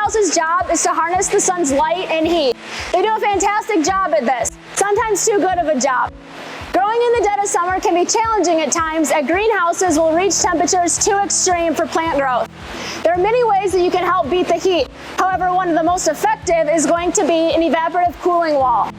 greenhouse's job is to harness the sun's light and heat. They do a fantastic job at this, sometimes too good of a job. Growing in the dead of summer can be challenging at times, as greenhouses will reach temperatures too extreme for plant growth. There are many ways that you can help beat the heat. However, one of the most effective is going to be an evaporative cooling wall.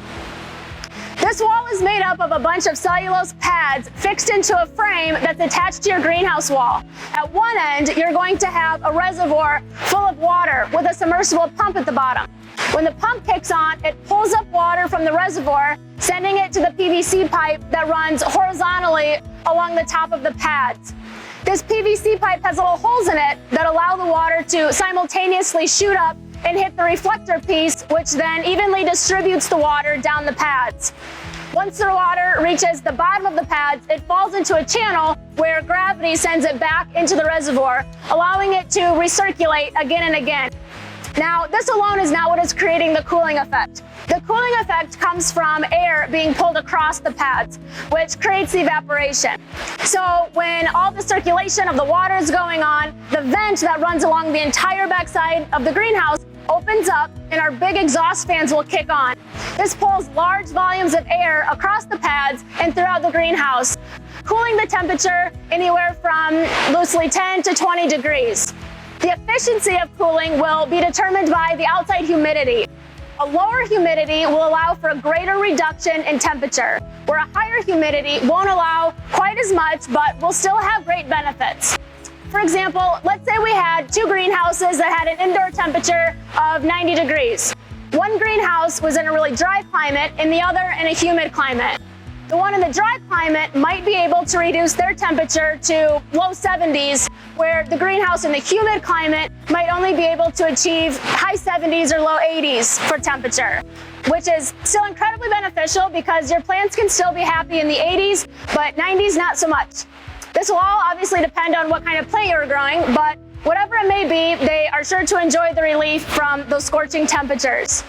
This wall is made up of a bunch of cellulose pads fixed into a frame that's attached to your greenhouse wall. At one end, you're going to have a reservoir full of water with a submersible pump at the bottom. When the pump kicks on, it pulls up water from the reservoir, sending it to the PVC pipe that runs horizontally along the top of the pads. This PVC pipe has little holes in it that allow the water to simultaneously shoot up and hit the reflector piece, which then evenly distributes the water down the pads. Once the water reaches the bottom of the pads, it falls into a channel where gravity sends it back into the reservoir, allowing it to recirculate again and again. Now, this alone is not what is creating the cooling effect. The cooling effect comes from air being pulled across the pads, which creates evaporation. So when all the circulation of the water is going on, the vent that runs along the entire backside of the greenhouse opens up and our big exhaust fans will kick on. This pulls large volumes of air across the pads and throughout the greenhouse, cooling the temperature anywhere from loosely 10 to 20 degrees. The efficiency of cooling will be determined by the outside humidity. A lower humidity will allow for a greater reduction in temperature, where a higher humidity won't allow quite as much but will still have great benefits. For example, let's say we had two greenhouses that had an indoor temperature of 90 degrees. One greenhouse was in a really dry climate and the other in a humid climate. The one in the dry climate might be able to reduce their temperature to low 70s, where the greenhouse in the humid climate might only be able to achieve high 70s or low 80s for temperature, which is still incredibly beneficial because your plants can still be happy in the 80s, but 90s not so much. This will all obviously depend on what kind of plant you're growing, but whatever it may be, they are sure to enjoy the relief from those scorching temperatures.